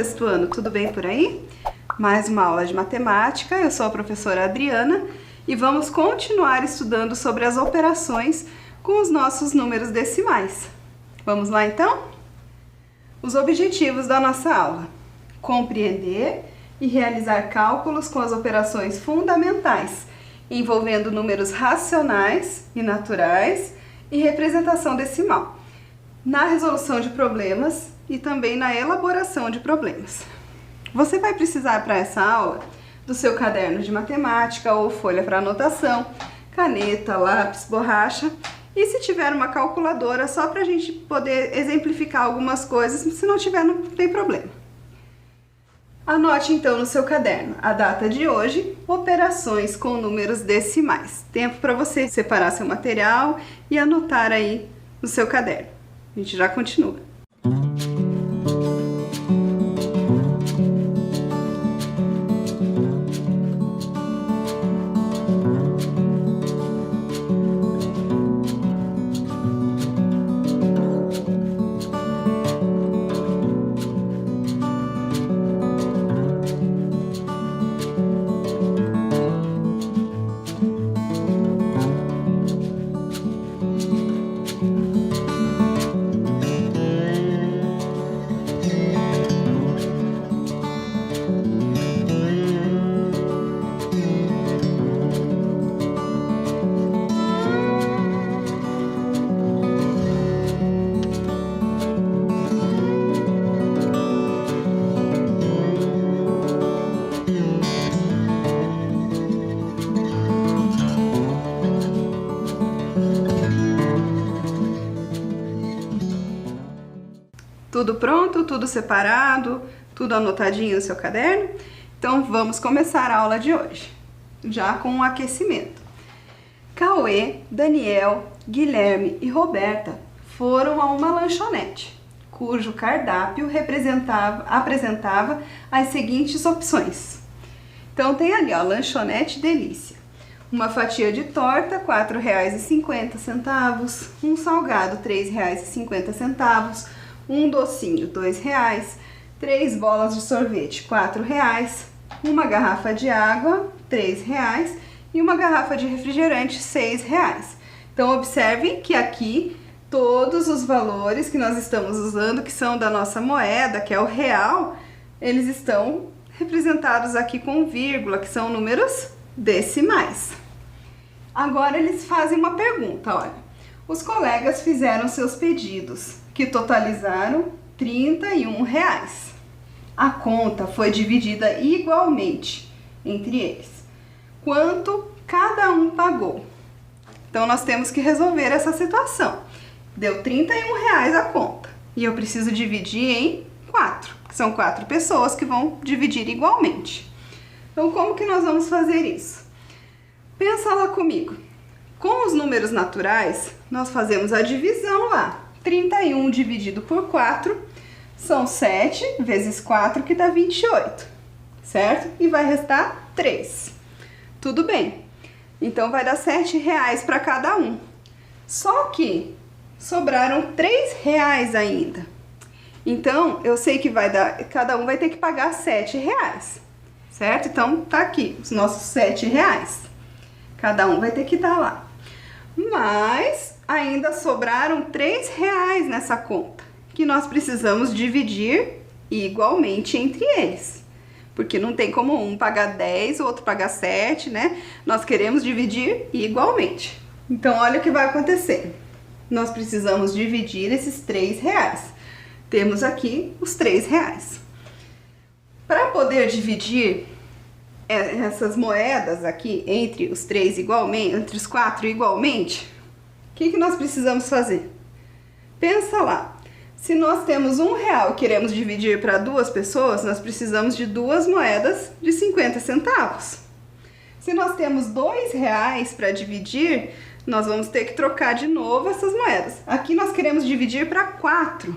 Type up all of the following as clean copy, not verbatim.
sexto ano, tudo bem por aí? Mais uma aula de matemática, eu sou a professora Adriana e vamos continuar estudando sobre as operações com os nossos números decimais. Vamos lá então? Os objetivos da nossa aula: compreender e realizar cálculos com as operações fundamentais, envolvendo números racionais e naturais e representação decimal, na resolução de problemas e também na elaboração de problemas. Você vai precisar para essa aula do seu caderno de matemática ou folha para anotação, caneta, lápis, borracha e, se tiver uma calculadora, só para a gente poder exemplificar algumas coisas. Se não tiver, não tem problema. Anote então no seu caderno a data de hoje, operações com números decimais. Tempo para você separar seu material e anotar aí no seu caderno. A gente já continua. Tudo pronto? Tudo separado? Tudo anotadinho no seu caderno? Então vamos começar a aula de hoje, já com um aquecimento. Cauê, Daniel, Guilherme e Roberta foram a uma lanchonete, cujo cardápio apresentava as seguintes opções. Então tem ali, ó, lanchonete delícia. Uma fatia de torta, R$ 4,50, um salgado, R$ 3,50, um docinho, R$ 2,00, 3 bolas de sorvete, R$ 4,00, uma garrafa de água, R$ 3,00 e uma garrafa de refrigerante, R$ 6,00. Então observem que aqui todos os valores que nós estamos usando, que são da nossa moeda, que é o real, eles estão representados aqui com vírgula, que são números decimais. Agora eles fazem uma pergunta, olha. Os colegas fizeram seus pedidos, que totalizaram R$ 31,00. A conta foi dividida igualmente entre eles. Quanto cada um pagou? Então nós temos que resolver essa situação. Deu R$ 31,00 a conta e eu preciso dividir em 4, que são 4 pessoas que vão dividir igualmente. Então como que nós vamos fazer isso? Pensa lá comigo. Com os números naturais, nós fazemos a divisão lá. 31 dividido por 4 são 7 vezes 4, que dá 28, certo? E vai restar 3. Tudo bem. Então vai dar R$ 7,00 para cada um. Só que sobraram R$ 3,00 ainda. Então eu sei que vai dar, cada um vai ter que pagar R$ 7,00, certo? Então tá aqui os nossos R$ 7,00. Cada um vai ter que dar lá. Mas ainda sobraram R$ 3,00 nessa conta, que nós precisamos dividir igualmente entre eles. Porque não tem como um pagar 10, o outro pagar 7, né? Nós queremos dividir igualmente. Então, olha o que vai acontecer. Nós precisamos dividir esses R$ 3,00. Temos aqui os R$ 3,00. Para poder dividir essas moedas aqui entre os 3 igualmente, entre os 4 igualmente, o que nós precisamos fazer? Pensa lá. Se nós temos R$ 1,00 e queremos dividir para 2 pessoas, nós precisamos de 2 moedas de 50 centavos. Se nós temos R$ 2,00 para dividir, nós vamos ter que trocar de novo essas moedas. Aqui nós queremos dividir para 4.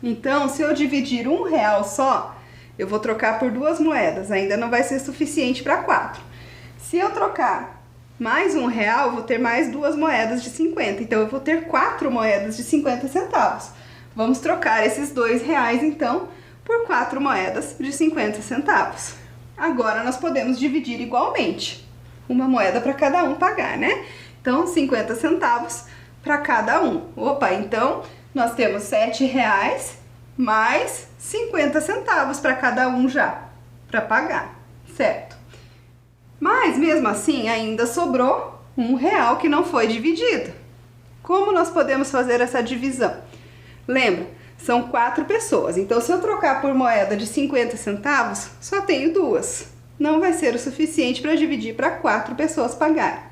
Então, se eu dividir R$ 1,00 só, eu vou trocar por 2 moedas, ainda não vai ser suficiente para 4. Se eu trocar mais R$ 1,00, eu vou ter mais 2 moedas de 50, então eu vou ter 4 moedas de 50 centavos. Vamos trocar esses R$ 2,00, então, por 4 moedas de 50 centavos. Agora nós podemos dividir igualmente, uma moeda para cada um pagar, né? Então, 50 centavos para cada um. Opa, então nós temos R$7 mais 50 centavos para cada um já, para pagar, certo? Mas mesmo assim ainda sobrou R$1 que não foi dividido. Como nós podemos fazer essa divisão? Lembra, são 4 pessoas, então se eu trocar por moeda de 50 centavos, só tenho 2. Não vai ser o suficiente para dividir para 4 pessoas pagarem.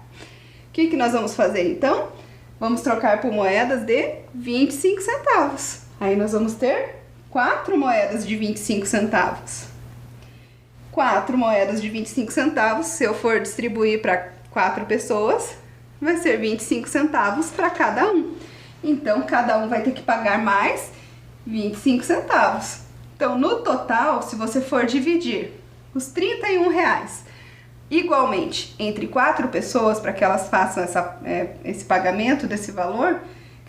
O que nós vamos fazer então? Vamos trocar por moedas de 25 centavos. Aí nós vamos ter 4 moedas de 25 centavos. 4 moedas de 25 centavos, se eu for distribuir para 4 pessoas, vai ser 25 centavos para cada um. Então, cada um vai ter que pagar mais 25 centavos. Então, no total, se você for dividir os R$31 igualmente entre 4 pessoas, para que elas façam esse pagamento desse valor,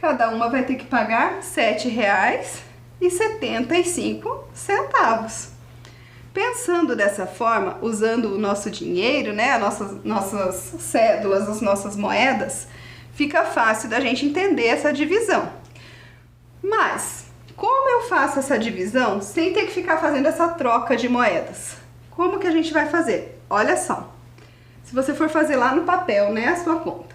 cada uma vai ter que pagar R$7,75. Pensando dessa forma, usando o nosso dinheiro, né, as nossas cédulas, as nossas moedas, fica fácil da gente entender essa divisão. Mas, como eu faço essa divisão sem ter que ficar fazendo essa troca de moedas? Como que a gente vai fazer? Olha só, se você for fazer lá no papel, né, a sua conta.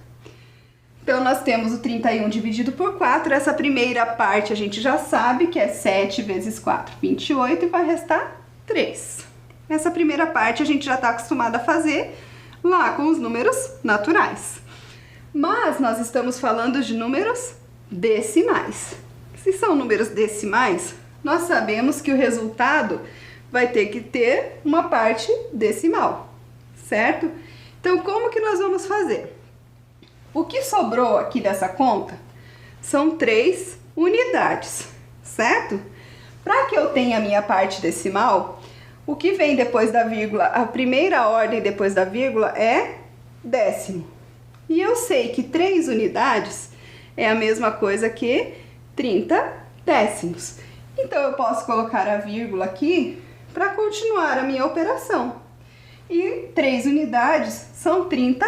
Então, nós temos o 31 dividido por 4, essa primeira parte a gente já sabe que é 7 vezes 4, 28, e vai restar 3. Essa primeira parte a gente já está acostumado a fazer lá com os números naturais. Mas nós estamos falando de números decimais. Se são números decimais, nós sabemos que o resultado vai ter que ter uma parte decimal, certo? Então, como que nós vamos fazer? O que sobrou aqui dessa conta são 3 unidades, certo? Para que eu tenha a minha parte decimal, o que vem depois da vírgula, a primeira ordem depois da vírgula é décimo. E eu sei que 3 unidades é a mesma coisa que 30 décimos. Então, eu posso colocar a vírgula aqui para continuar a minha operação. E 3 unidades são 30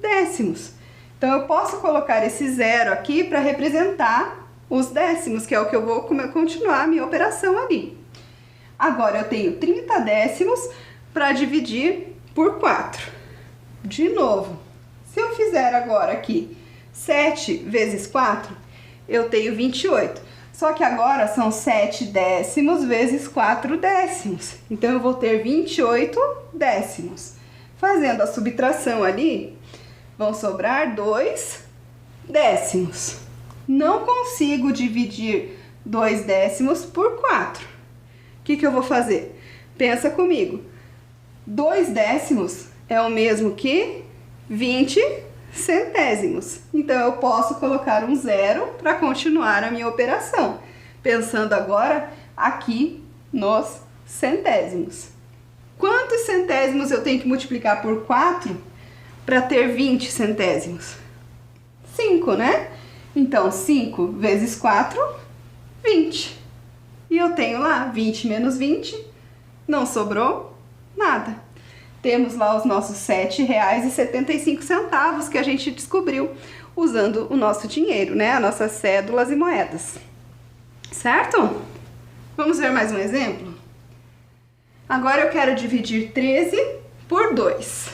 décimos. Então, eu posso colocar esse zero aqui para representar os décimos, que é o que eu vou continuar a minha operação ali. Agora, eu tenho 30 décimos para dividir por 4. De novo, se eu fizer agora aqui 7 vezes 4, eu tenho 28. Só que agora são 7 décimos vezes 4 décimos. Então, eu vou ter 28 décimos. Fazendo a subtração ali, vão sobrar 2 décimos. Não consigo dividir 2 décimos por 4. O que eu vou fazer? Pensa comigo. 2 décimos é o mesmo que 20 centésimos. Então, eu posso colocar um zero para continuar a minha operação. Pensando agora aqui nos centésimos. Quantos centésimos eu tenho que multiplicar por 4 para ter 20 centésimos? 5, né? Então, 5 vezes 4, 20. E eu tenho lá 20 menos 20, não sobrou nada. Temos lá os nossos R$7,75 que a gente descobriu usando o nosso dinheiro, né? As nossas cédulas e moedas. Certo? Vamos ver mais um exemplo? Agora eu quero dividir 13 por 2.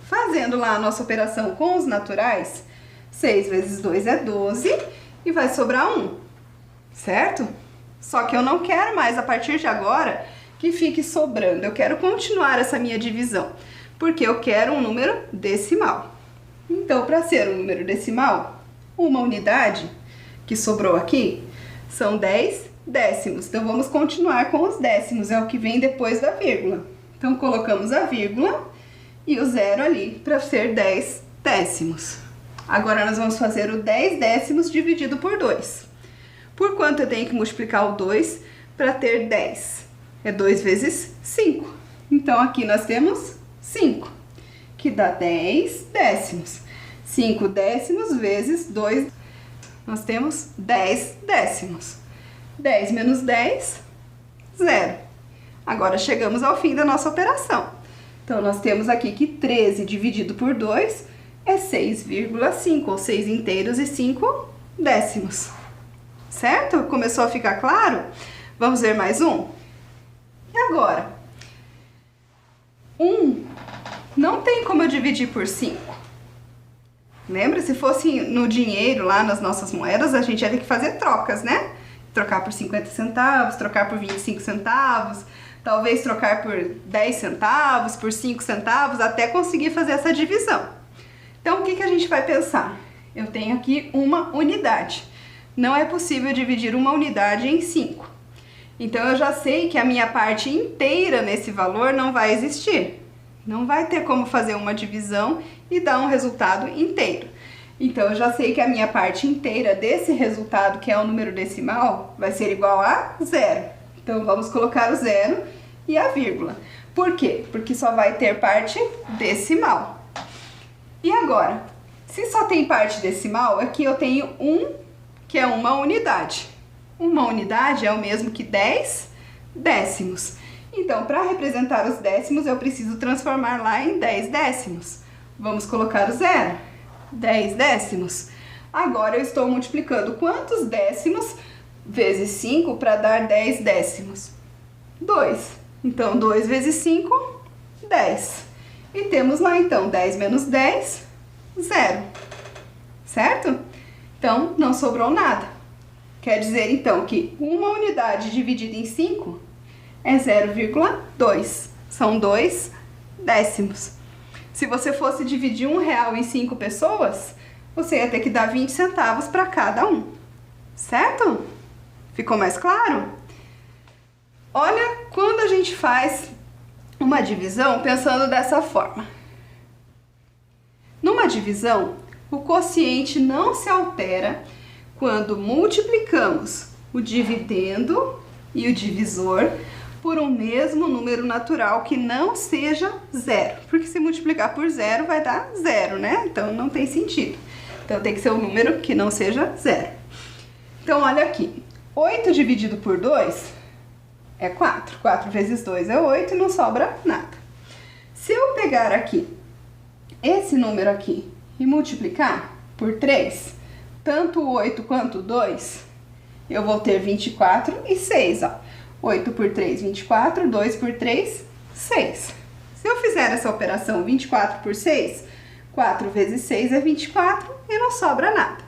Fazendo lá a nossa operação com os naturais, 6 vezes 2 é 12 e vai sobrar 1, certo? Só que eu não quero mais, a partir de agora, que fique sobrando. Eu quero continuar essa minha divisão, porque eu quero um número decimal. Então, para ser um número decimal, uma unidade que sobrou aqui são 10 décimos. Então, vamos continuar com os décimos, é o que vem depois da vírgula. Então, colocamos a vírgula e o zero ali para ser 10 décimos. Agora, nós vamos fazer o 10 décimos dividido por 2. Por quanto eu tenho que multiplicar o 2 para ter 10? É 2 vezes 5. Então, aqui nós temos 5, que dá 10 décimos. 5 décimos vezes 2, nós temos 10 décimos. 10 menos 10, zero. Agora chegamos ao fim da nossa operação. Então, nós temos aqui que 13 dividido por 2 é 6,5, ou 6 inteiros e 5 décimos. Certo? Começou a ficar claro? Vamos ver mais um? E agora? 1 não tem como eu dividir por 5. Lembra? Se fosse no dinheiro, lá nas nossas moedas, a gente ia ter que fazer trocas, né? Trocar por 50 centavos, trocar por 25 centavos, talvez trocar por 10 centavos, por 5 centavos, até conseguir fazer essa divisão. Então, o que a gente vai pensar? Eu tenho aqui uma unidade. Não é possível dividir uma unidade em 5. Então, eu já sei que a minha parte inteira nesse valor não vai existir. Não vai ter como fazer uma divisão e dar um resultado inteiro. Então, eu já sei que a minha parte inteira desse resultado, que é o número decimal, vai ser igual a 0. Então, vamos colocar o 0 e a vírgula. Por quê? Porque só vai ter parte decimal. E agora, se só tem parte decimal, aqui eu tenho 1, que é uma unidade. Uma unidade é o mesmo que 10 décimos. Então, para representar os décimos, eu preciso transformar lá em 10 décimos. Vamos colocar o 0. 10 décimos. Agora eu estou multiplicando quantos décimos vezes 5 para dar 10 décimos? 2. Então, 2 vezes 5, 10. E temos lá, então, 10 menos 10, 0. Certo? Então, não sobrou nada. Quer dizer, então, que uma unidade dividida em 5 é 0,2. São 2 décimos. Se você fosse dividir R$1 em 5 pessoas, você ia ter que dar 20 centavos para cada um. Certo? Ficou mais claro? Olha, quando a gente faz uma divisão pensando dessa forma. Numa divisão, o quociente não se altera quando multiplicamos o dividendo e o divisor por um mesmo número natural que não seja 0. Porque se multiplicar por 0 vai dar 0, né? Então não tem sentido. Então tem que ser um número que não seja 0. Então olha aqui, 8 dividido por 2 é 4. 4 vezes 2 é 8 e não sobra nada. Se eu pegar aqui esse número aqui e multiplicar por 3, tanto o 8 quanto o 2, eu vou ter 24 e 6, ó. 8 por 3, 24, 2 por 3, 6. Se eu fizer essa operação 24 por 6, 4 vezes 6 é 24 e não sobra nada.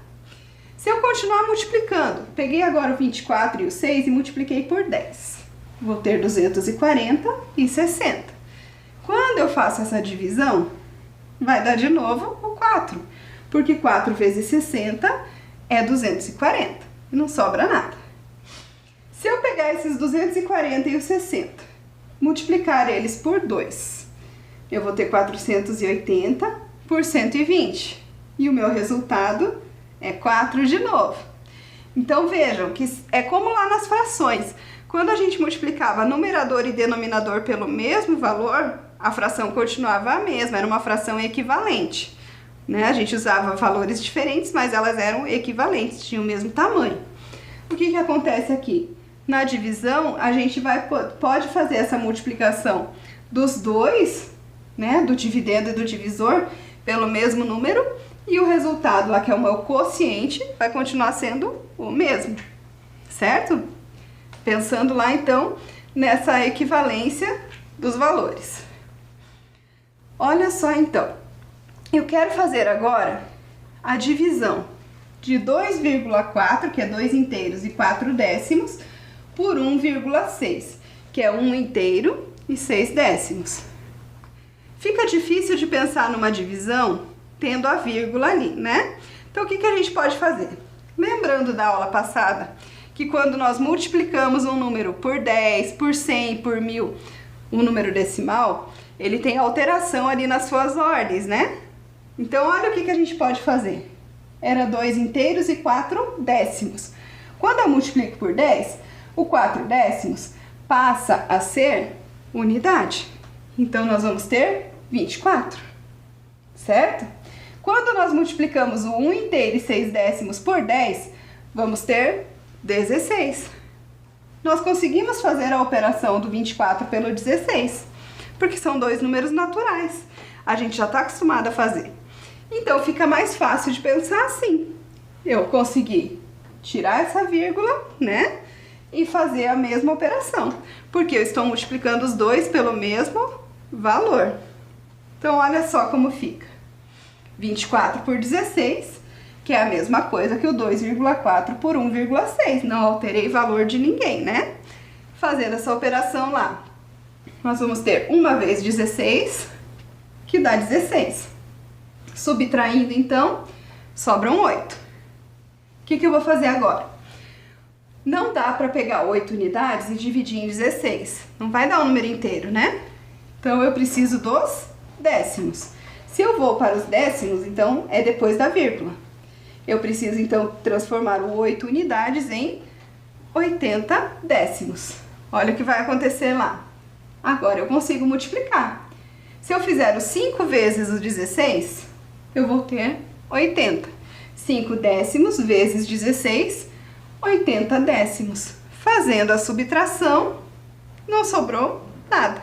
Se eu continuar multiplicando, peguei agora o 24 e o 6 e multipliquei por 10. Vou ter 240 e 60. Quando eu faço essa divisão, vai dar de novo o 4, porque 4 vezes 60 é 240 e não sobra nada. Se eu pegar esses 240 e os 60, multiplicar eles por 2, eu vou ter 480 por 120 e o meu resultado é 4 de novo. Então vejam que é como lá nas frações. Quando a gente multiplicava numerador e denominador pelo mesmo valor, a fração continuava a mesma, era uma fração equivalente. Né? A gente usava valores diferentes, mas elas eram equivalentes, tinham o mesmo tamanho. O que acontece aqui? Na divisão, a gente pode fazer essa multiplicação dos dois, né, do dividendo e do divisor, pelo mesmo número, e o resultado lá, que é o meu quociente, vai continuar sendo o mesmo, certo? Pensando lá, então, nessa equivalência dos valores. Olha só, então, eu quero fazer agora a divisão de 2,4, que é 2 inteiros e 4 décimos, por 1,6, que é 1 inteiro e 6 décimos. Fica difícil de pensar numa divisão tendo a vírgula ali, né? Então, o que a gente pode fazer? Lembrando da aula passada, que quando nós multiplicamos um número por 10, por 100, por 1000, um número decimal, ele tem alteração ali nas suas ordens, né? Então, olha o que a gente pode fazer. Era 2 inteiros e 4 décimos. Quando eu multiplico por 10, o 4 décimos passa a ser unidade. Então, nós vamos ter 24, certo? Quando nós multiplicamos o 1 inteiro e 6 décimos por 10, vamos ter 16, nós conseguimos fazer a operação do 24 pelo 16, porque são dois números naturais. A gente já está acostumado a fazer. Então, fica mais fácil de pensar assim. Eu consegui tirar essa vírgula, né? E fazer a mesma operação, porque eu estou multiplicando os dois pelo mesmo valor. Então, olha só como fica. 24 por 16, que é a mesma coisa que o 2,4 por 1,6. Não alterei valor de ninguém, né? Fazendo essa operação lá, nós vamos ter 1 vezes 16, que dá 16. Subtraindo, então, sobram 8. O que eu vou fazer agora? Não dá para pegar 8 unidades e dividir em 16. Não vai dar o número inteiro, né? Então, eu preciso dos décimos. Se eu vou para os décimos, então, é depois da vírgula. Eu preciso, então, transformar o 8 unidades em 80 décimos. Olha o que vai acontecer lá. Agora, eu consigo multiplicar. Se eu fizer os 5 vezes os 16, eu vou ter 80. 5 décimos vezes 16, 80 décimos. Fazendo a subtração, não sobrou nada.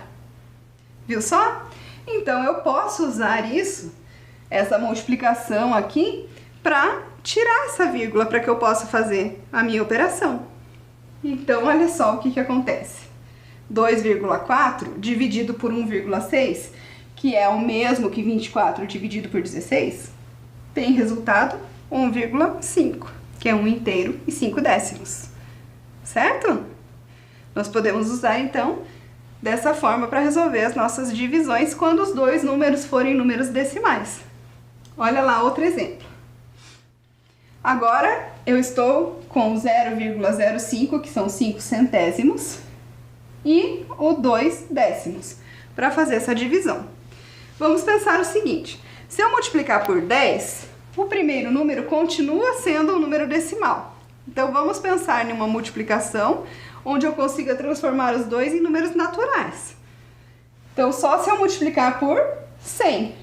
Viu só? Então, eu posso usar isso, essa multiplicação aqui, para tirar essa vírgula, para que eu possa fazer a minha operação. Então, olha só o que acontece. 2,4 dividido por 1,6, que é o mesmo que 24 dividido por 16, tem resultado 1,5, que é 1 inteiro e 5 décimos. Certo? Nós podemos usar, então, dessa forma para resolver as nossas divisões quando os dois números forem números decimais. Olha lá outro exemplo. Agora, eu estou com 0,05, que são 5 centésimos, e o 2 décimos, para fazer essa divisão. Vamos pensar o seguinte: se eu multiplicar por 10, o primeiro número continua sendo um número decimal. Então, vamos pensar em uma multiplicação onde eu consiga transformar os dois em números naturais. Então, só se eu multiplicar por 100,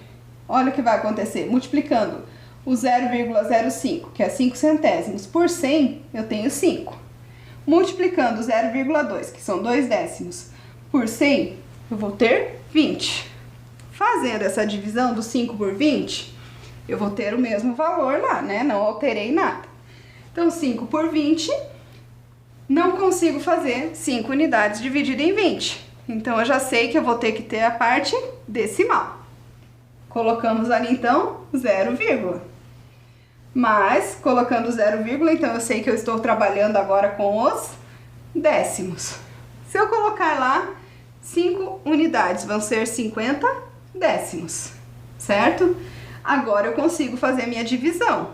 olha o que vai acontecer. Multiplicando o 0,05, que é 5 centésimos, por 100, eu tenho 5. Multiplicando 0,2, que são 2 décimos, por 100, eu vou ter 20. Fazendo essa divisão do 5 por 20, eu vou ter o mesmo valor lá, né? Não alterei nada. Então, 5 por 20, não consigo fazer 5 unidades divididas em 20. Então, eu já sei que eu vou ter que ter a parte decimal. Colocamos ali, então, 0, mas, colocando 0, então eu sei que eu estou trabalhando agora com os décimos. Se eu colocar lá 5 unidades, vão ser 50 décimos, certo? Agora eu consigo fazer a minha divisão.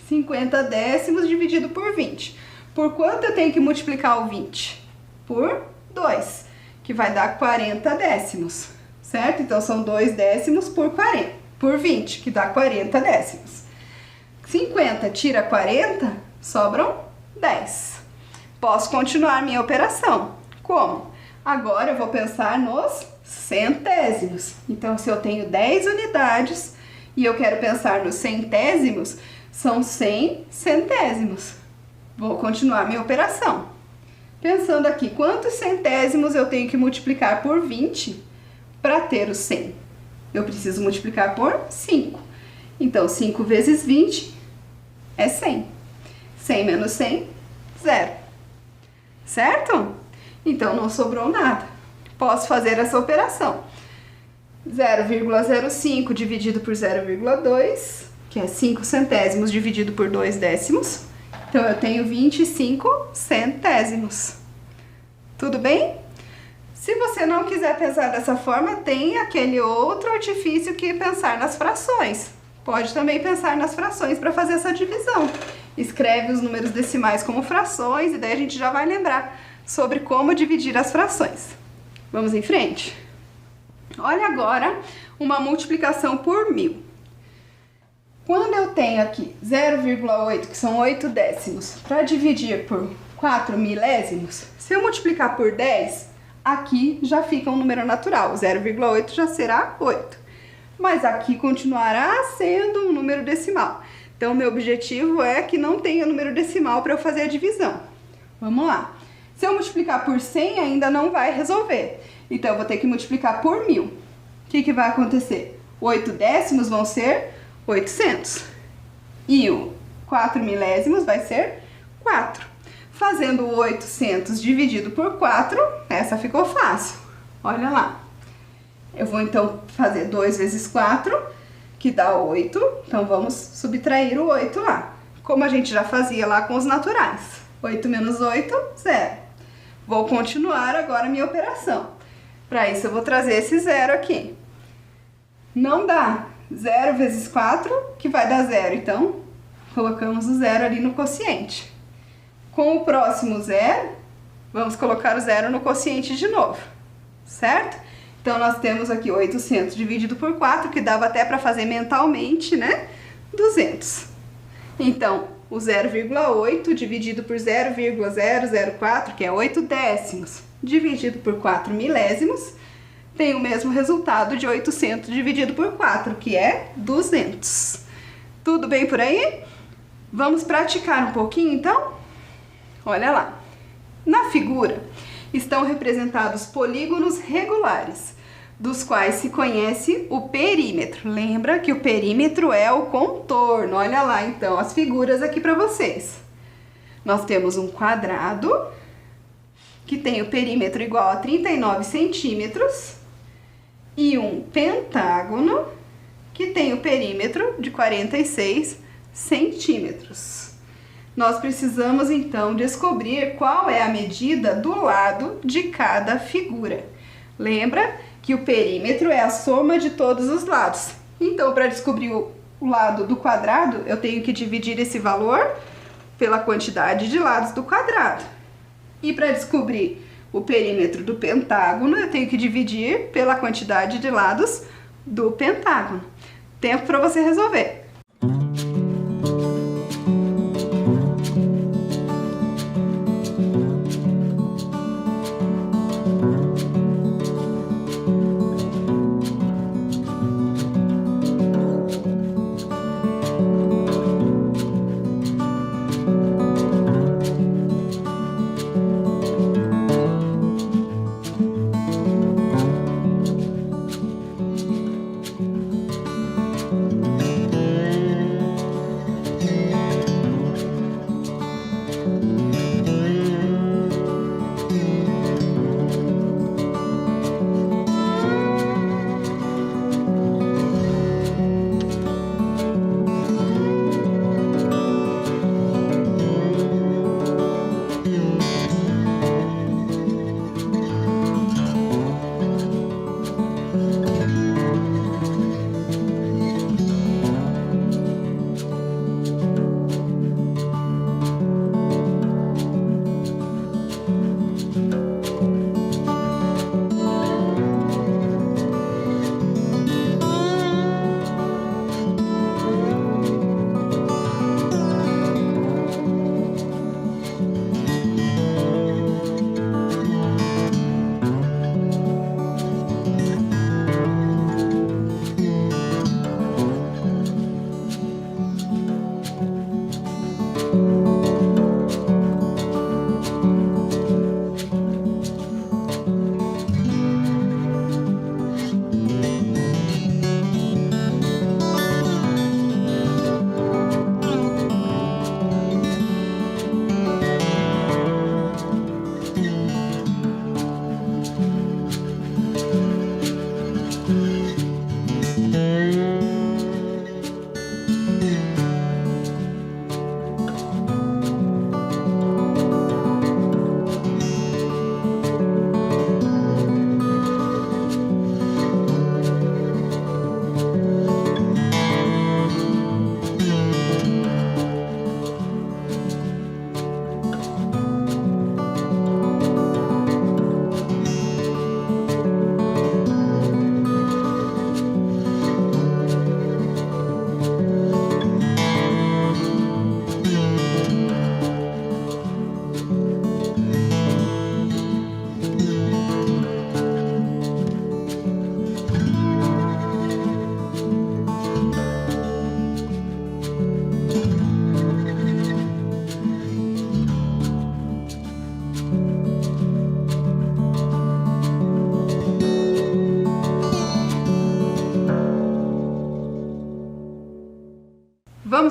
50 décimos dividido por 20. Por quanto eu tenho que multiplicar o 20? Por 2, que vai dar 40 décimos, certo? Então, são 2 décimos por 20, que dá 40 décimos. 50 tira 40, sobram 10. Posso continuar minha operação. Como? Agora eu vou pensar nos centésimos. Então, se eu tenho 10 unidades e eu quero pensar nos centésimos, são 100 centésimos. Vou continuar minha operação. Pensando aqui, quantos centésimos eu tenho que multiplicar por 20 para ter os 100? Eu preciso multiplicar por 5. Então, 5 vezes 20 é 100. 100 menos 100, 0. Certo? Então, não sobrou nada. Posso fazer essa operação. 0,05 dividido por 0,2, que é 5 centésimos dividido por 2 décimos. Então, eu tenho 25 centésimos. Tudo bem? Se você não quiser pensar dessa forma, tem aquele outro artifício que é pensar nas frações. Pode também pensar nas frações para fazer essa divisão. Escreve os números decimais como frações e daí a gente já vai lembrar sobre como dividir as frações. Vamos em frente? Olha agora uma multiplicação por 1000. Quando eu tenho aqui 0,8, que são 8 décimos, para dividir por 4 milésimos, se eu multiplicar por 10, aqui já fica um número natural. 0,8 já será 8. Mas aqui continuará sendo um número decimal. Então, meu objetivo é que não tenha número decimal para eu fazer a divisão. Vamos lá. Se eu multiplicar por 100, ainda não vai resolver. Então, eu vou ter que multiplicar por 1000. O que vai acontecer? 8 décimos vão ser 800. E o 4 milésimos vai ser 4. Fazendo 800 dividido por 4, essa ficou fácil. Olha lá. Eu vou então fazer 2 vezes 4, que dá 8. Então, vamos subtrair o 8 lá. Como a gente já fazia lá com os naturais. 8 menos 8, 0. Vou continuar agora a minha operação. Para isso, eu vou trazer esse 0 aqui. Não dá 0 vezes 4, que vai dar 0. Então, colocamos o 0 ali no quociente. Com o próximo 0, vamos colocar o 0 no quociente de novo, certo? Então, nós temos aqui 800 dividido por 4, que dava até para fazer mentalmente, né? 200. Então, o 0,8 dividido por 0,004, que é 8 décimos, dividido por 4 milésimos, tem o mesmo resultado de 800 dividido por 4, que é 200. Tudo bem por aí? Vamos praticar um pouquinho, então? Olha lá. Na figura estão representados polígonos regulares, dos quais se conhece o perímetro. Lembra que o perímetro é o contorno. Olha lá, então, as figuras aqui para vocês. Nós temos um quadrado, que tem o perímetro igual a 39 centímetros, e um pentágono, que tem o perímetro de 46 centímetros. Nós precisamos, então, descobrir qual é a medida do lado de cada figura. Lembra que o perímetro é a soma de todos os lados. Então, para descobrir o lado do quadrado, eu tenho que dividir esse valor pela quantidade de lados do quadrado. E para descobrir o perímetro do pentágono, eu tenho que dividir pela quantidade de lados do pentágono. Tempo para você resolver.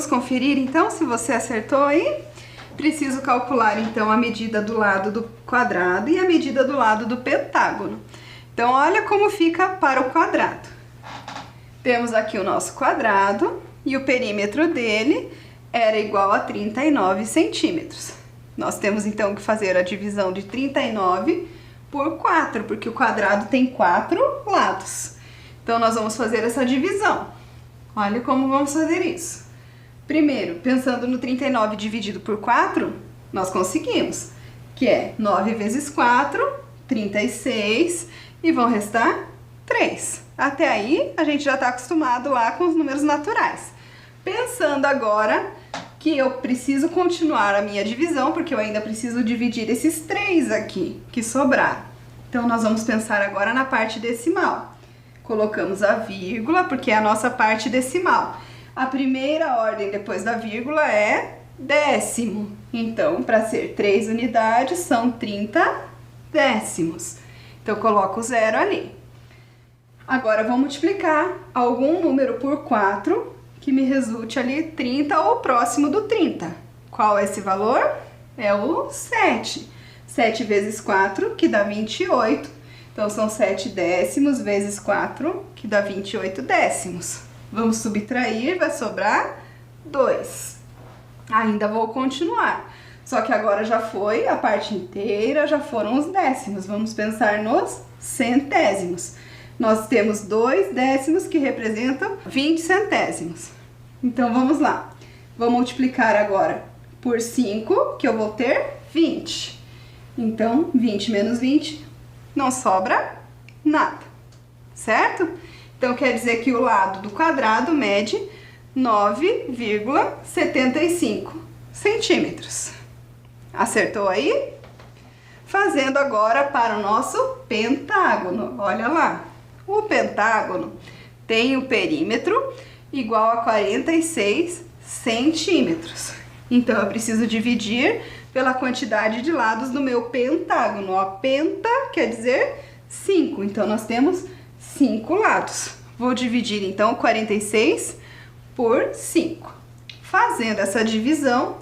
Vamos conferir então se você acertou aí? Preciso calcular então a medida do lado do quadrado e a medida do lado do pentágono. Então olha como fica para o quadrado. Temos aqui o nosso quadrado e o perímetro dele era igual a 39 centímetros. Nós temos então que fazer a divisão de 39 por 4, porque o quadrado tem 4 lados. Então nós vamos fazer essa divisão. Olha como vamos fazer isso. Primeiro, pensando no 39 dividido por 4, nós conseguimos, que é 9 vezes 4, 36, e vão restar 3. Até aí, a gente já está acostumado lá com os números naturais. Pensando agora que eu preciso continuar a minha divisão, porque eu ainda preciso dividir esses 3 aqui, que sobraram. Então, nós vamos pensar agora na parte decimal. Colocamos a vírgula, porque é a nossa parte decimal. A primeira ordem depois da vírgula é décimo. Então, para ser 3 unidades, são 30 décimos. Então, eu coloco o 0 ali. Agora, vou multiplicar algum número por 4, que me resulte ali 30 ou próximo do 30. Qual é esse valor? É o 7. 7 vezes 4, que dá 28. Então, são 7 décimos vezes 4, que dá 28 décimos. Vamos subtrair, vai sobrar 2. Ainda vou continuar. Só que agora já foi a parte inteira, já foram os décimos. Vamos pensar nos centésimos. Nós temos 2 décimos que representam 20 centésimos. Então, vamos lá. Vou multiplicar agora por 5, que eu vou ter 20. Então, 20 menos 20, não sobra nada, certo? Então, quer dizer que o lado do quadrado mede 9,75 centímetros. Acertou aí? Fazendo agora para o nosso pentágono. Olha lá. O pentágono tem o perímetro igual a 46 centímetros. Então, eu preciso dividir pela quantidade de lados do meu pentágono. Ó, penta quer dizer 5. Então, nós temos 5 lados. Vou dividir, então, 46 por 5. Fazendo essa divisão,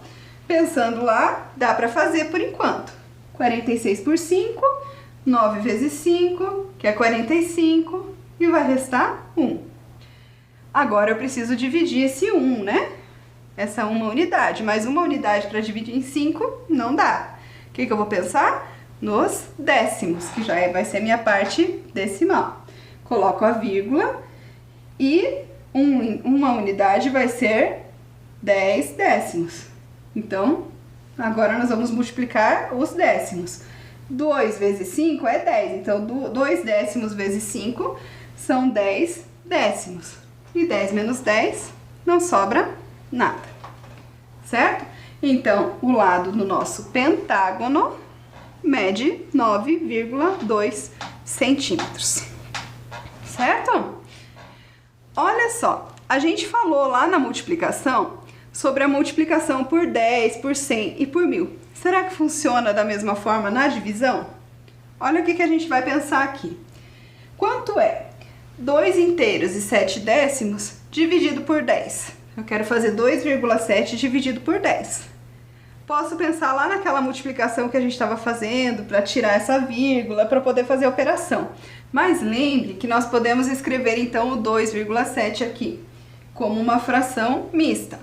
pensando lá, dá para fazer por enquanto. 46 por 5, 9 vezes 5, que é 45, e vai restar 1. Agora, eu preciso dividir esse 1, né? Essa uma unidade, mas uma unidade para dividir em 5 não dá. O que eu vou pensar? Nos décimos, que já vai ser minha parte decimal. Coloco a vírgula e uma unidade vai ser 10 décimos. Então, agora nós vamos multiplicar os décimos. 2 vezes 5 é 10, então 2 décimos vezes 5 são 10 décimos. E 10 menos 10 não sobra nada, certo? Então, o lado do nosso pentágono mede 9,2 centímetros, certo? Olha só, a gente falou lá na multiplicação sobre a multiplicação por 10, por 100 e por 1000. Será que funciona da mesma forma na divisão? Olha o que a gente vai pensar aqui. Quanto é 2 inteiros e 7 décimos dividido por 10? Eu quero fazer 2,7 dividido por 10. Posso pensar lá naquela multiplicação que a gente estava fazendo para tirar essa vírgula, para poder fazer a operação. Mas lembre que nós podemos escrever então o 2,7 aqui como uma fração mista.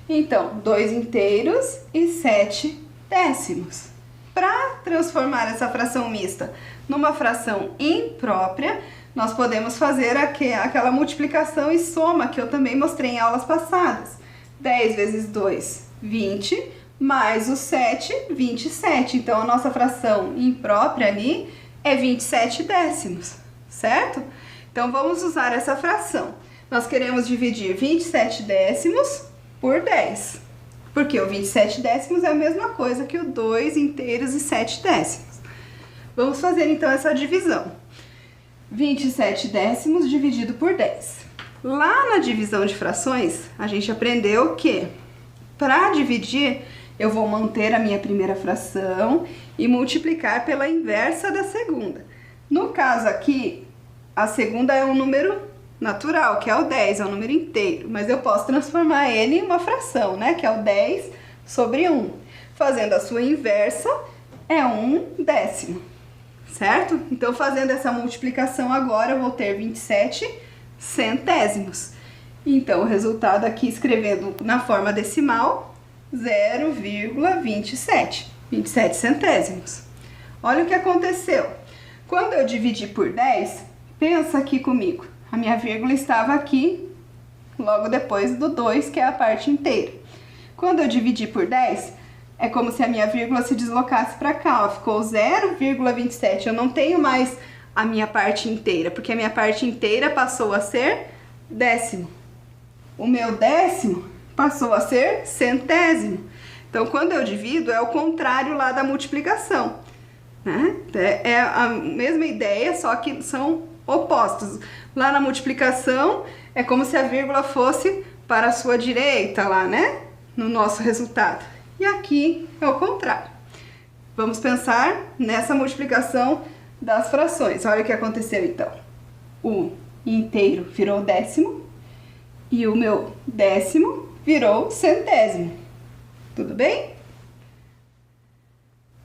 Então, 2 inteiros e 7 décimos. Para transformar essa fração mista numa fração imprópria, nós podemos fazer aquela multiplicação e soma que eu também mostrei em aulas passadas. 10 vezes 2, 20, mais o 7, 27. Então, a nossa fração imprópria ali é 27 décimos, certo? Então, vamos usar essa fração. Nós queremos dividir 27 décimos por 10. Porque o 27 décimos é a mesma coisa que o 2 inteiros e 7 décimos. Vamos fazer, então, essa divisão. 27 décimos dividido por 10. Lá na divisão de frações, a gente aprendeu que para dividir, eu vou manter a minha primeira fração e multiplicar pela inversa da segunda. No caso aqui, a segunda é um número natural, que é o 10, é um número inteiro, mas eu posso transformar ele em uma fração, né, que é o 10 sobre 1. Fazendo a sua inversa, é 1/10, certo? Então, fazendo essa multiplicação agora, eu vou ter 27 centésimos. Então, o resultado aqui, escrevendo na forma decimal, 0,27, 27 centésimos. Olha o que aconteceu. Quando eu dividi por 10, pensa aqui comigo. A minha vírgula estava aqui, logo depois do 2, que é a parte inteira. Quando eu dividi por 10, é como se a minha vírgula se deslocasse para cá, ó, ficou 0,27. Eu não tenho mais a minha parte inteira, porque a minha parte inteira passou a ser décimo. O meu décimo passou a ser centésimo. Então, quando eu divido, é o contrário lá da multiplicação, né? É a mesma ideia, só que são opostos. Lá na multiplicação, é como se a vírgula fosse para a sua direita lá, né? No nosso resultado. E aqui é o contrário. Vamos pensar nessa multiplicação das frações. Olha o que aconteceu então. O inteiro virou décimo e o meu décimo virou centésimo. Tudo bem?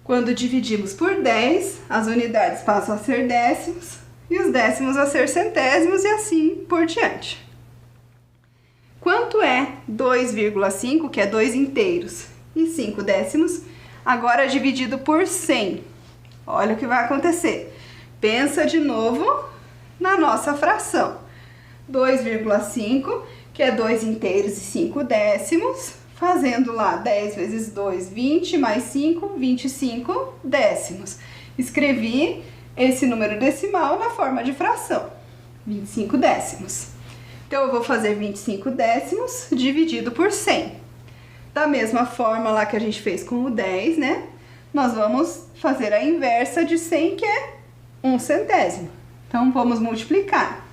Quando dividimos por 10, as unidades passam a ser décimos e os décimos a ser centésimos e assim por diante. Quanto é 2,5, que é 2 inteiros, e 5 décimos, agora dividido por 100? Olha o que vai acontecer. Pensa de novo na nossa fração. 2,5, que é 2 inteiros e 5 décimos, fazendo lá 10 vezes 2, 20, mais 5, 25 décimos. Escrevi esse número decimal na forma de fração, 25 décimos. Então, eu vou fazer 25 décimos dividido por 100. Da mesma forma lá que a gente fez com o 10, né? Nós vamos fazer a inversa de 100, que é 1 centésimo. Então, vamos multiplicar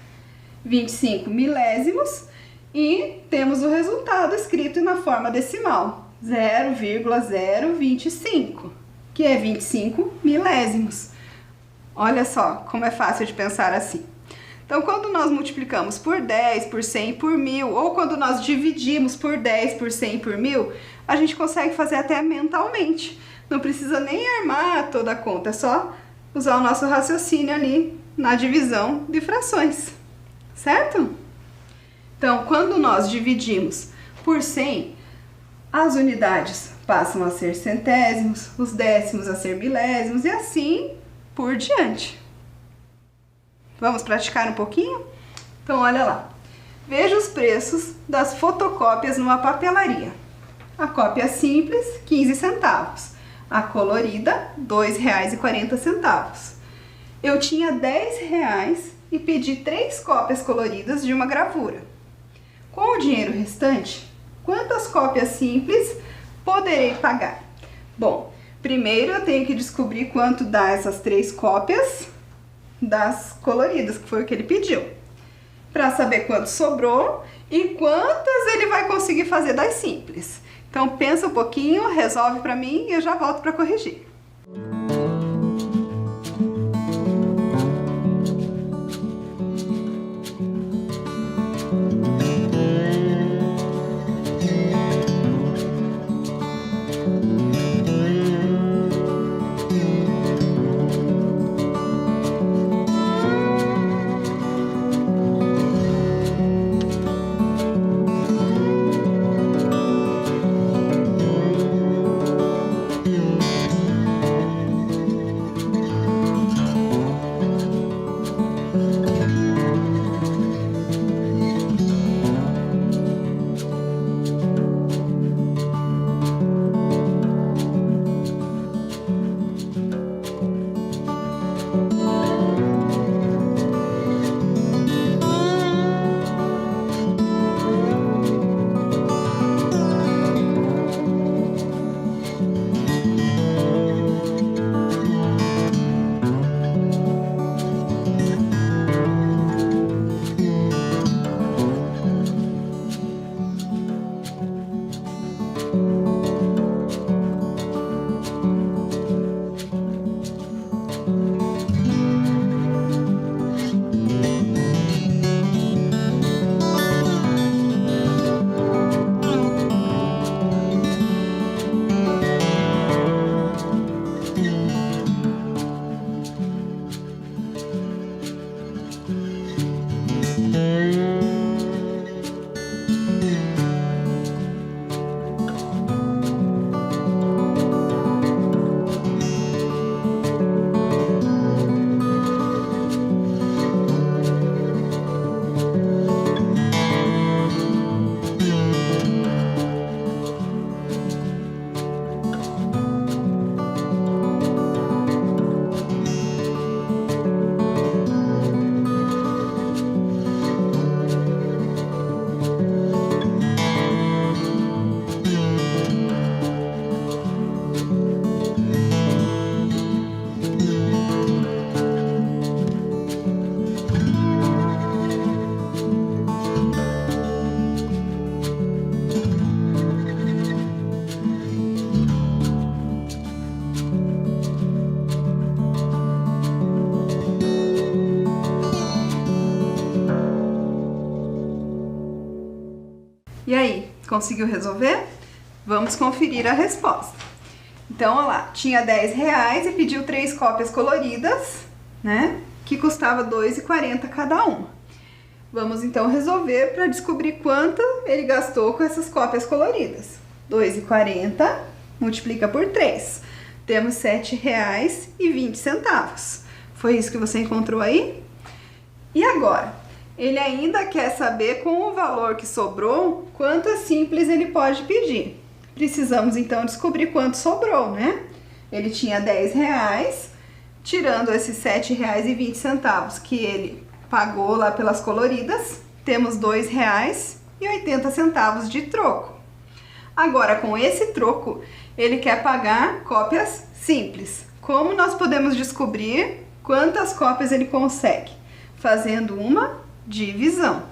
25 milésimos e temos o resultado escrito na forma decimal, 0,025, que é 25 milésimos. Olha só como é fácil de pensar assim. Então, quando nós multiplicamos por 10, por 100, por 1000, ou quando nós dividimos por 10, por 100, por 1000, a gente consegue fazer até mentalmente. Não precisa nem armar toda a conta, é só usar o nosso raciocínio ali na divisão de frações, certo? Então, quando nós dividimos por 100, as unidades passam a ser centésimos, os décimos a ser milésimos e assim por diante. Vamos praticar um pouquinho? Então, olha lá. Veja os preços das fotocópias numa papelaria. A cópia simples, 15 centavos. A colorida, R$ 2,40. Eu tinha R$10 e pedi 3 cópias coloridas de uma gravura. Com o dinheiro restante, quantas cópias simples poderei pagar? Bom, primeiro eu tenho que descobrir quanto dá essas 3 cópias das coloridas, que foi o que ele pediu, para saber quanto sobrou e quantas ele vai conseguir fazer das simples. Então pensa um pouquinho, resolve para mim e eu já volto para corrigir. Conseguiu resolver? Vamos conferir a resposta. Então, olha lá, tinha R$10 e pediu 3 cópias coloridas, né? Que custava R$2,40 cada uma. Vamos então resolver para descobrir quanto ele gastou com essas cópias coloridas. R$2,40 multiplica por 3. Temos R$7,20. Foi isso que você encontrou aí? E agora? Ele ainda quer saber, com o valor que sobrou, quantas simples ele pode pedir. Precisamos então descobrir quanto sobrou, né? Ele tinha R$10, tirando esses R$7,20 que ele pagou lá pelas coloridas, temos R$2,80 de troco. Agora, com esse troco, ele quer pagar cópias simples. Como nós podemos descobrir quantas cópias ele consegue? Fazendo uma divisão.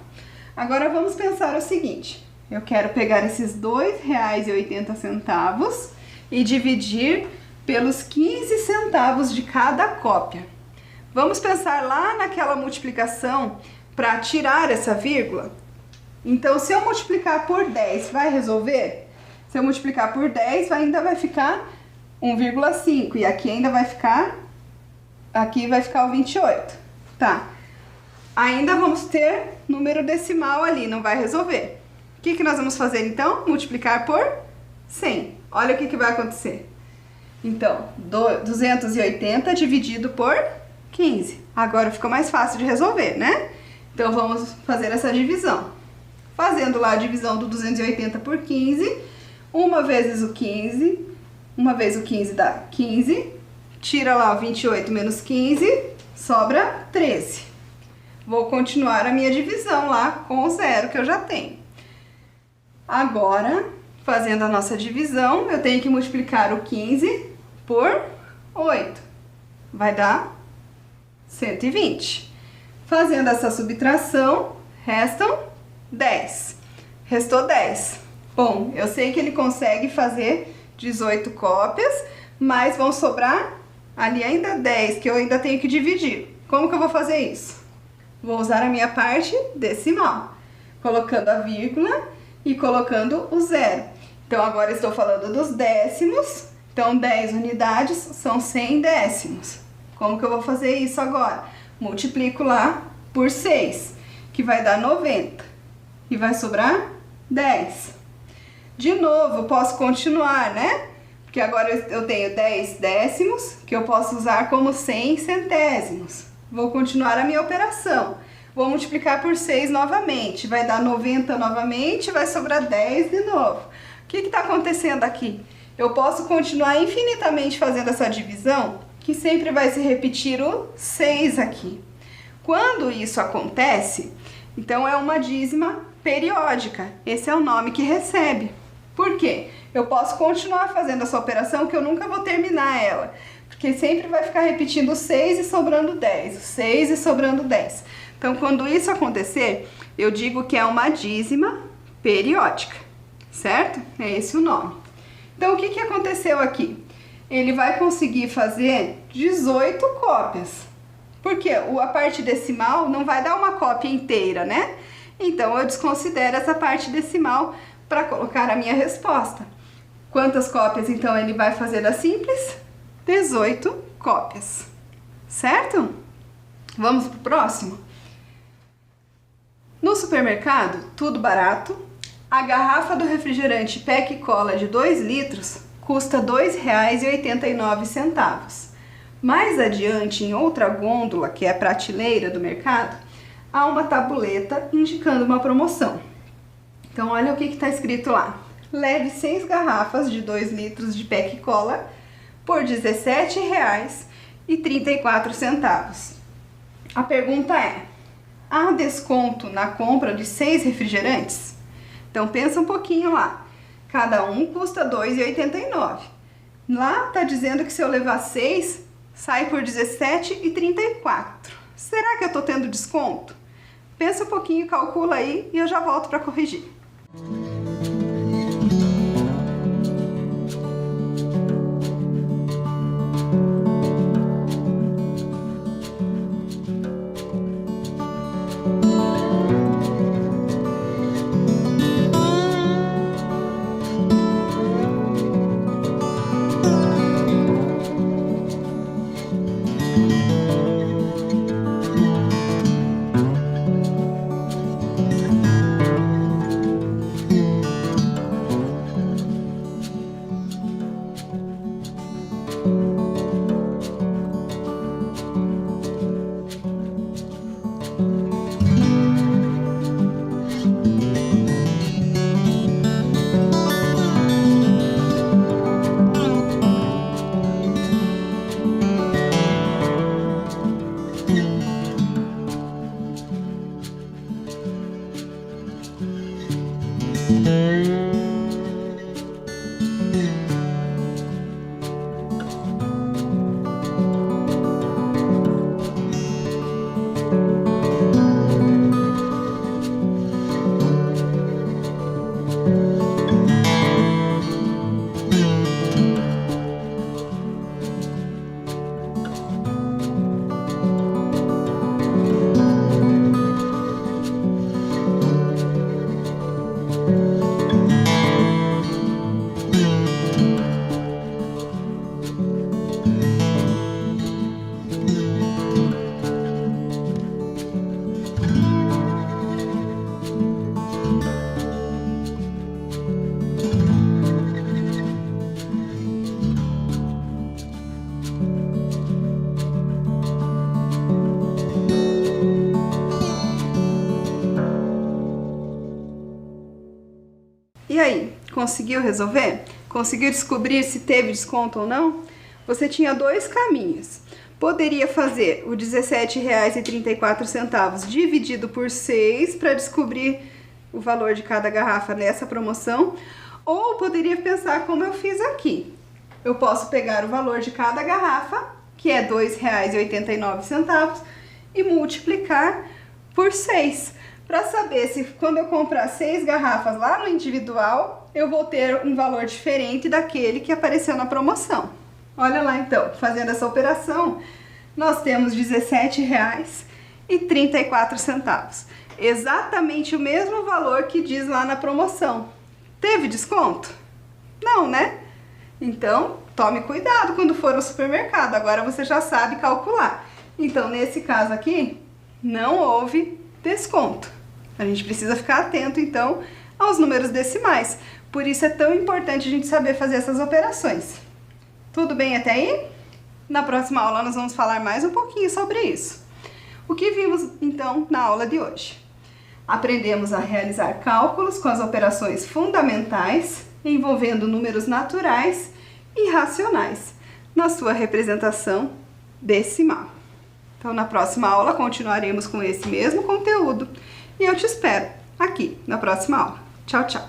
Agora vamos pensar o seguinte: eu quero pegar esses R$2,80 e dividir pelos 15 centavos de cada cópia. Vamos pensar lá naquela multiplicação para tirar essa vírgula. Então, se eu multiplicar por 10, vai resolver? Se eu multiplicar por 10, ainda vai ficar 1,5 e aqui ainda vai ficar, aqui vai ficar o 28, tá? Ainda vamos ter número decimal ali, não vai resolver. O que nós vamos fazer então? Multiplicar por 100. Olha o que vai acontecer. Então, 280 dividido por 15. Agora ficou mais fácil de resolver, né? Então vamos fazer essa divisão. Fazendo lá a divisão do 280 por 15, uma vezes o 15 dá 15, tira lá o 28 menos 15, sobra 13. Vou continuar a minha divisão lá com o zero que eu já tenho. Agora, fazendo a nossa divisão, eu tenho que multiplicar o 15 por 8. Vai dar 120. Fazendo essa subtração, restam 10. Restou 10. Bom, eu sei que ele consegue fazer 18 cópias, mas vão sobrar ali ainda 10, que eu ainda tenho que dividir. Como que eu vou fazer isso? Vou usar a minha parte decimal, colocando a vírgula e colocando o zero. Então, agora estou falando dos décimos. Então, 10 unidades são 100 décimos. Como que eu vou fazer isso agora? Multiplico lá por 6, que vai dar 90. E vai sobrar 10. De novo, posso continuar, né? Porque agora eu tenho 10 décimos, que eu posso usar como 100 centésimos. Vou continuar a minha operação. Vou multiplicar por 6 novamente. Vai dar 90 novamente, vai sobrar 10 de novo. O que está acontecendo aqui? Eu posso continuar infinitamente fazendo essa divisão, que sempre vai se repetir o 6 aqui. Quando isso acontece, então é uma dízima periódica. Esse é o nome que recebe. Por quê? Eu posso continuar fazendo essa operação que eu nunca vou terminar ela. Porque sempre vai ficar repetindo o 6 e sobrando 10, o 6 e sobrando 10. Então, quando isso acontecer, eu digo que é uma dízima periódica, certo? É esse o nome. Então, o que aconteceu aqui? Ele vai conseguir fazer 18 cópias. Porque a parte decimal não vai dar uma cópia inteira, né? Então, eu desconsidero essa parte decimal para colocar a minha resposta. Quantas cópias, então, ele vai fazer da simples? 18 cópias, certo? Vamos pro próximo? No supermercado, tudo barato, a garrafa do refrigerante Pec Cola de 2 litros custa R$ 2,89. Mais adiante, em outra gôndola, que é a prateleira do mercado, há uma tabuleta indicando uma promoção. Então, olha o que está escrito lá. Leve 6 garrafas de 2 litros de Pec Cola por R$ 17,34. A pergunta é: há desconto na compra de 6 refrigerantes? Então pensa um pouquinho lá. Cada um custa R$ 2,89. Lá está dizendo que se eu levar 6, sai por R$ 17,34. Será que eu estou tendo desconto? Pensa um pouquinho, calcula aí e eu já volto para corrigir. E aí, conseguiu resolver? Conseguiu descobrir se teve desconto ou não? Você tinha dois caminhos. Poderia fazer o R$ 17,34 dividido por 6 para descobrir o valor de cada garrafa nessa promoção, ou poderia pensar como eu fiz aqui. Eu posso pegar o valor de cada garrafa, que é R$ 2,89, e multiplicar por 6. Para saber se quando eu comprar 6 garrafas lá no individual, eu vou ter um valor diferente daquele que apareceu na promoção. Olha lá então, fazendo essa operação, nós temos R$ 17,34. Exatamente o mesmo valor que diz lá na promoção. Teve desconto? Não, né? Então, tome cuidado quando for ao supermercado. Agora você já sabe calcular. Então, nesse caso aqui, não houve desconto. A gente precisa ficar atento, então, aos números decimais. Por isso é tão importante a gente saber fazer essas operações. Tudo bem até aí? Na próxima aula nós vamos falar mais um pouquinho sobre isso. O que vimos, então, na aula de hoje? Aprendemos a realizar cálculos com as operações fundamentais, envolvendo números naturais e racionais, na sua representação decimal. Então, na próxima aula, continuaremos com esse mesmo conteúdo. E eu te espero aqui na próxima aula. Tchau, tchau!